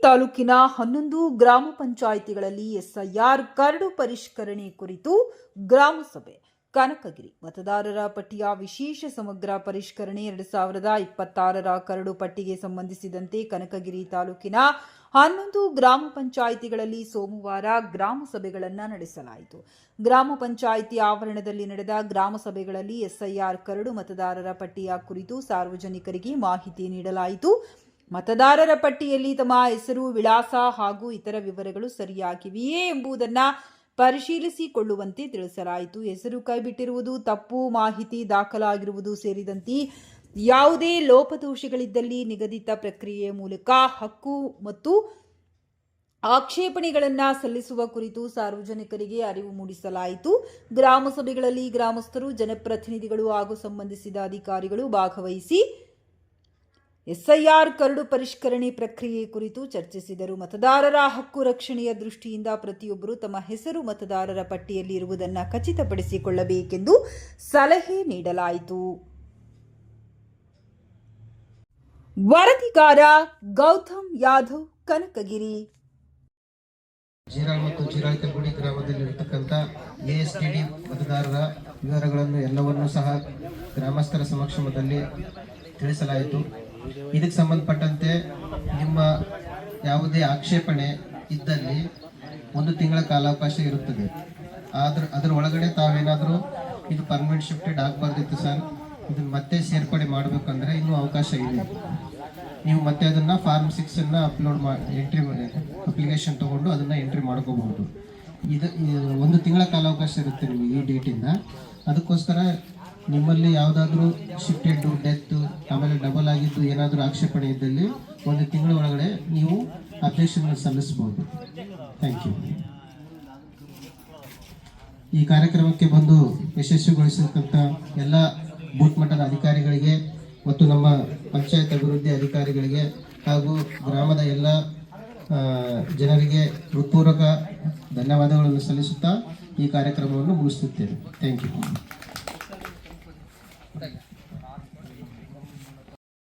ತಾಲೂಕಿನ 11 ಗ್ರಾಮ ಪಂಚಾಯಿತಿಗಳಲ್ಲಿ ಎಸ್ಐಆರ್ ಕರಡು ಪರಿಷ್ಕರಣೆ ಕುರಿತು ಗ್ರಾಮ ಸಭೆ. ಕನಕಗಿರಿ ಮತದಾರರ ಪಟ್ಟಿಯ ವಿಶೇಷ ಸಮಗ್ರ ಪರಿಷ್ಕರಣೆ 2026ರ ಕರಡು ಪಟ್ಟಿಗೆ ಸಂಬಂಧಿಸಿದಂತೆ ಕನಕಗಿರಿ ತಾಲೂಕಿನ 11 ಗ್ರಾಮ ಪಂಚಾಯಿತಿಗಳಲ್ಲಿ ಸೋಮವಾರ ಗ್ರಾಮ ಸಭೆಗಳನ್ನು ನಡೆಸಲಾಯಿತು. ಗ್ರಾಮ ಪಂಚಾಯಿತಿ ಆವರಣದಲ್ಲಿ ನಡೆದ ಗ್ರಾಮ ಸಭೆಗಳಲ್ಲಿ ಎಸ್ಐಆರ್ ಕರಡು ಮತದಾರರ ಪಟ್ಟಿಯ ಕುರಿತು ಸಾರ್ವಜನಿಕರಿಗೆ ಮಾಹಿತಿ ನೀಡಲಾಯಿತು. ಮತದಾರರ ಪಟ್ಟಿಯಲ್ಲಿ ತಮ್ಮ ಹೆಸರು, ವಿಳಾಸ ಹಾಗೂ ಇತರ ವಿವರಗಳು ಸರಿಯಾಗಿವೆಯೇ ಎಂಬುದನ್ನು ಪರಿಶೀಲಿಸಿಕೊಳ್ಳುವಂತೆ ತಿಳಿಸಲಾಯಿತು. ಹೆಸರು ಕೈಬಿಟ್ಟಿರುವುದು, ತಪ್ಪು ಮಾಹಿತಿ ದಾಖಲಾಗಿರುವುದು ಸೇರಿದಂತೆ ಯಾವುದೇ ಲೋಪದೋಷಗಳಿದ್ದಲ್ಲಿ ನಿಗದಿತ ಪ್ರಕ್ರಿಯೆಯ ಮೂಲಕ ಹಕ್ಕು ಮತ್ತು ಆಕ್ಷೇಪಣೆಗಳನ್ನು ಸಲ್ಲಿಸುವ ಕುರಿತು ಸಾರ್ವಜನಿಕರಿಗೆ ಅರಿವು ಮೂಡಿಸಲಾಯಿತು. ಗ್ರಾಮ ಸಭೆಗಳಲ್ಲಿ ಗ್ರಾಮಸ್ಥರು, ಜನಪ್ರತಿನಿಧಿಗಳು ಹಾಗೂ ಸಂಬಂಧಿಸಿದ ಅಧಿಕಾರಿಗಳು ಭಾಗವಹಿಸಿ ಎಸ್ಐಆರ್ ಕರಡು ಪರಿಷ್ಕರಣೆ ಪ್ರಕ್ರಿಯೆ ಕುರಿತು ಚರ್ಚಿಸಿದರು. ಮತದಾರರ ಹಕ್ಕು ರಕ್ಷಣೆಯ ದೃಷ್ಟಿಯಿಂದ ಪ್ರತಿಯೊಬ್ಬರು ತಮ್ಮ ಹೆಸರು ಮತದಾರರ ಪಟ್ಟಿಯಲ್ಲಿ ಇರುವುದನ್ನು ಖಚಿತಪಡಿಸಿಕೊಳ್ಳಬೇಕೆಂದು ಸಲಹೆ ನೀಡಲಾಯಿತು. ವರದಿಗಾರ ಗೌತಮ್ ಯಾದವ್, ಕನಕಗಿರಿ. ಜೀರಾಳ್ ಮತ್ತು ಜೀರಾಳ್ಕಗುಡಿ ಗ್ರಾಮದಲ್ಲಿರತಕ್ಕಂಥ ಎಎಸ್ಟಿಡಿ ಮತದಾರರ ವಿವರಗಳನ್ನು ಎಲ್ಲವನ್ನೂ ಸಹ ಗ್ರಾಮಸ್ಥರ ಸಮಕ್ಷಮದಲ್ಲಿ ತಿಳಿಸಲಾಯಿತು. ಇದಕ್ಕೆ ಸಂಬಂಧಪಟ್ಟಂತೆ ನಿಮ್ಮ ಯಾವುದೇ ಆಕ್ಷೇಪಣೆ ಇದ್ದಲ್ಲಿ 1 ತಿಂಗಳ ಕಾಲಾವಕಾಶ ಇರುತ್ತದೆ. ಅದರ ಒಳಗಡೆ ತಾವೇನಾದರೂ ಇದು ಪರ್ಮನೆಂಟ್ ಶಿಫ್ಟೆಡ್ ಆಗಬಾರ್ದಿತ್ತು ಸರ್, ಇದನ್ನು ಮತ್ತೆ ಸೇರ್ಪಡೆ ಮಾಡಬೇಕಂದ್ರೆ ಇನ್ನೂ ಅವಕಾಶ ಇದೆ. ನೀವು ಮತ್ತೆ ಅದನ್ನು ಫಾರ್ಮ್ 6 ಅಪ್ಲೋಡ್ ಎಂಟ್ರಿ ಅಪ್ಲಿಕೇಶನ್ ತೊಗೊಂಡು ಅದನ್ನು ಎಂಟ್ರಿ ಮಾಡ್ಕೋಬಹುದು. ಇದು 1 ತಿಂಗಳ ಕಾಲಾವಕಾಶ ಇರುತ್ತೆ ನಿಮಗೆ ಈ ಡೇಟಿಂದ. ಅದಕ್ಕೋಸ್ಕರ ನಿಮ್ಮಲ್ಲಿ ಯಾವುದಾದ್ರೂ ಶಿಫ್ಟೆಡ್, ಡೆತ್, ಆಮೇಲೆ ಡಬಲ್ ಆಗಿದ್ದು ಏನಾದರೂ ಆಕ್ಷೇಪಣೆ ಇದ್ದಲ್ಲಿ 1 ತಿಂಗಳ ಒಳಗಡೆ ನೀವು ಅಬ್ಜೆಕ್ಷನ್ ಸಲ್ಲಿಸಬಹುದು. Thank you. ಈ ಕಾರ್ಯಕ್ರಮಕ್ಕೆ ಬಂದು ಯಶಸ್ವಿಗೊಳಿಸತಕ್ಕಂಥ ಎಲ್ಲ ಬೂತ್ ಮಟ್ಟದ ಅಧಿಕಾರಿಗಳಿಗೆ ಮತ್ತು ನಮ್ಮ ಪಂಚಾಯತ್ ಅಭಿವೃದ್ಧಿ ಅಧಿಕಾರಿಗಳಿಗೆ ಹಾಗೂ ಗ್ರಾಮದ ಎಲ್ಲ ಜನರಿಗೆ ಹೃತ್ಪೂರ್ವಕ ಧನ್ಯವಾದಗಳನ್ನು ಸಲ್ಲಿಸುತ್ತಾ ಈ ಕಾರ್ಯಕ್ರಮವನ್ನು ಮುಗಿಸುತ್ತೇನೆ. Thank you.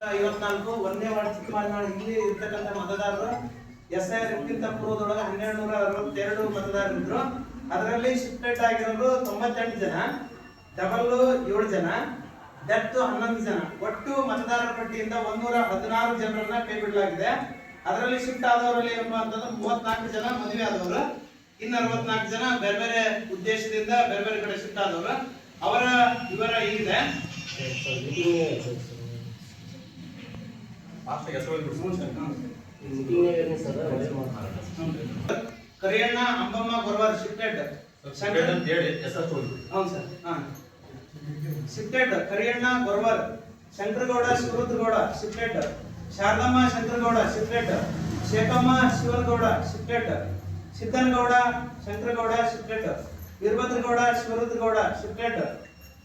54 ಒಂದನೇ ವಾರ್ಡ್ ಚಿಕ್ಕಮಾಲ್ನಾಡು ಇಲ್ಲಿ ಇರ್ತಕ್ಕಂಥ ಮತದಾರರು ಎಸ್ಐಆರ್ ಗಿಂತ ಪೂರ್ವದೊಳಗೆ 1262 ಮತದಾರರಿದ್ರು. ಅದರಲ್ಲಿ ಶಿಫ್ಟೆಡ್ ಆಗಿರೋರು 98 ಜನ, ಡಬಲ್ 7 ಜನ, ಡೆತ್ 11 ಜನ. ಒಟ್ಟು ಮತದಾರರ ಪಟ್ಟಿಯಿಂದ 116 ಜನರನ್ನ ಕೈ ಬಿಡಲಾಗಿದೆ. ಅದರಲ್ಲಿ ಶಿಫ್ಟ್ ಆದವರಲ್ಲಿ ಏನಪ್ಪಾ ಅಂತಂದ್ರೆ 34 ಜನ ಮದುವೆ ಆದವರು, ಇನ್ನು 64 ಜನ ಬೇರೆ ಬೇರೆ ಉದ್ದೇಶದಿಂದ ಬೇರೆ ಬೇರೆ ಕಡೆ ಶಿಫ್ಟ್ ಆದವರು. ಅವರ ವಿವರ ಹೀಗಿದೆ. Kariyanna Ambamma Goravara shifted. Shifted Kariyanna Goravara. Shankaragouda Shivarudragouda shifted. Sharadamma Shankaragouda shifted. Shekhamma Shivanagouda shifted. Siddanagouda Shankaragouda shifted. Veerabhadragouda Shivarudragouda shifted.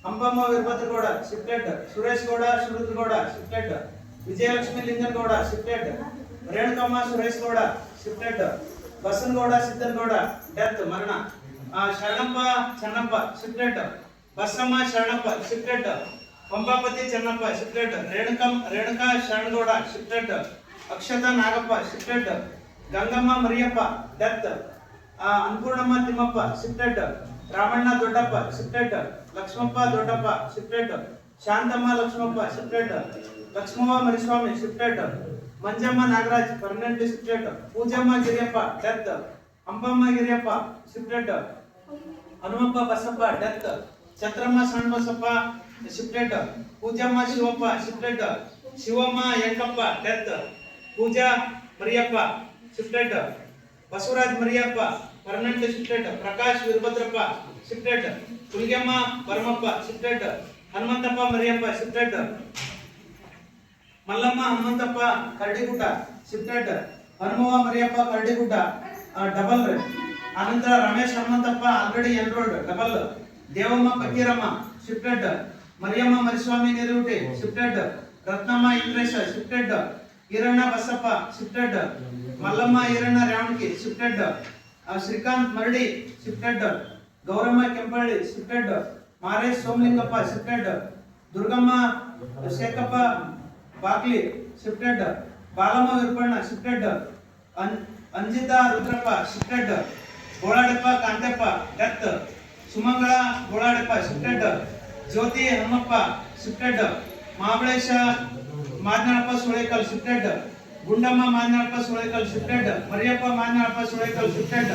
Ambamma Veerabhadragouda shifted. Suresh Gouda Shivarudragouda shifted. Vijayalakshmi Linganagouda shifted. Renukamma Suresh Gouda shifted. Basanagouda Siddanagouda death ಮರಣ. Sharanappa Chennappa shifted. Basamma Sharanappa shifted. Pampapathi Chennappa shifted. Renuka Sharanagouda shifted. Akshata Nagappa shifted. Gangamma Mariyappa death. Annapurnamma Thimmappa shifted. Ramanna Doddappa shifted. Lakshmappa ದೊಡ್ಡಪ್ಪ shifted. Shanthamma Lakshmappa shifted. Lakshmavva Mariswamy shifted. Manjamma Nagaraj permanent shifted. Poojamma Giriyappa death. Ambamma Giriyappa shifted. Hanumappa Basappa death. Chatramma Sannabasappa shifted. Poojamma Shivappa shifted. Shivamma Yankappa death. Pooja Mariyappa shifted. Basavaraj Mariyappa permanent shifted. Prakash Veerabhadrappa shifted. Huligemma Paramappa shifted. Hanumanthappa Mariyappa shifted. Mallamma Hanumanthappa Karadigudda shifted. Hanumavva Mariyappa Karadigudda double. ಅನಂತರ Ramesh Hanumanthappa already enrolled double. Devamma Fakiramma shifted. Mariyamma Mariswamy ನೆರವುಟಿ shifted. Rathnamma Indresha shifted. Iranna Basappa shifted. Mallamma Eranna Ravanaki shifted. Srikanth Maradi shifted. Gowramma Kempalli shifted. Maresh Somalingappa shifted. Durgamma Shekhappa Bakli shifted. Balamma Virpanna shifted. Anjitha Rudrappa shifted. Goladappa Kanthappa death. Sumangala Goladappa shifted. Jyothi Hanumappa shifted. Mahabalesha Madanalappa Sulekal shifted. Gundamma Madanalappa Sulekal shifted. Mariyappa Madanalappa Sulekal shifted.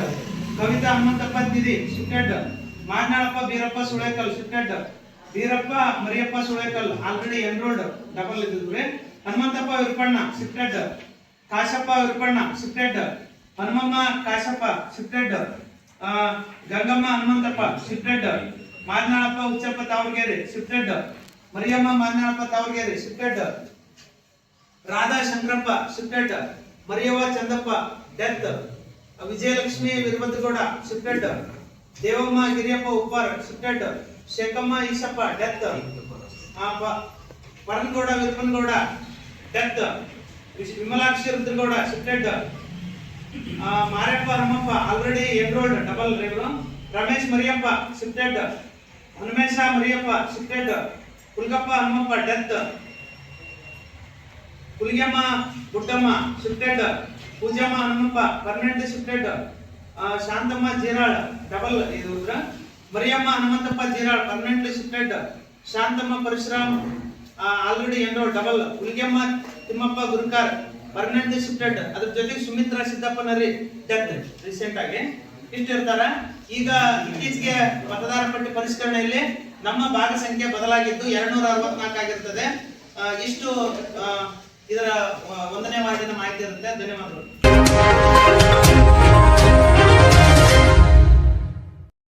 Kavitha Hanumanthappa ತಿದಿ shifted. Madanalappa Beerappa Sulekal shifted. Beerappa Mariyappa Sulekal already enrolled double ಇದ್ದಿದ್ರಿ. Hanumanthappa Virupanna shifted. Kashappa Virupanna shifted. Hanumamma Kashappa shifted. Gangamma Hanumanthappa shifted. Madanalappa Uchchappa Tavargeri shifted. Mariyamma Madanalappa Tavargeri shifted. Radha Shankarappa shifted. Mariyavva Chandappa death. Vijayalakshmi Veerabhadragouda shifted. Devamma Giriyappa Uppar shifted. Shekhamma Eshappa death. Varangouda Veerappanagouda death. Vimalakshi Rudragouda shifted. Marappa Hanumappa already enrolled double ರೇವರು. Ramesh Mariyappa shifted. Hanumesha Mariyappa shifted. Kulgappa Hanumappa death. Kuligamma Guddamma shifted. Poojamma Hanumappa permanent shifted. Shanthamma Jeeral double ಇದು. Mariyamma Hanumanthappa Jeeral permanent shifted. Shanthamma Parashuram already enrolled double. ಕುಲಿಗಮ್ಮ Thimmappa Gurukar permanent shifted. ಅದ್ರ ಜೊತೆಗೆ Sumitra ಸಿದ್ದಪ್ಪನರಿ death recent ಆಗಿ. ಇಷ್ಟು ಇರ್ತಾರ. ಈಗ ಇತ್ತೀಚೆಗೆ ಮತದಾರ ಪಟ್ಟಿ ಪರಿಷ್ಕರಣೆಯಲ್ಲಿ ನಮ್ಮ ಭಾಗ ಸಂಖ್ಯೆ ಬದಲಾಗಿದ್ದು 264 ಆಗಿರ್ತದೆ. ಇಷ್ಟು ಇದರ 1ನೇ ವಾರ್ಡಿನ ಮಾಹಿತಿ ಇರುತ್ತೆ. ಧನ್ಯವಾದಗಳು.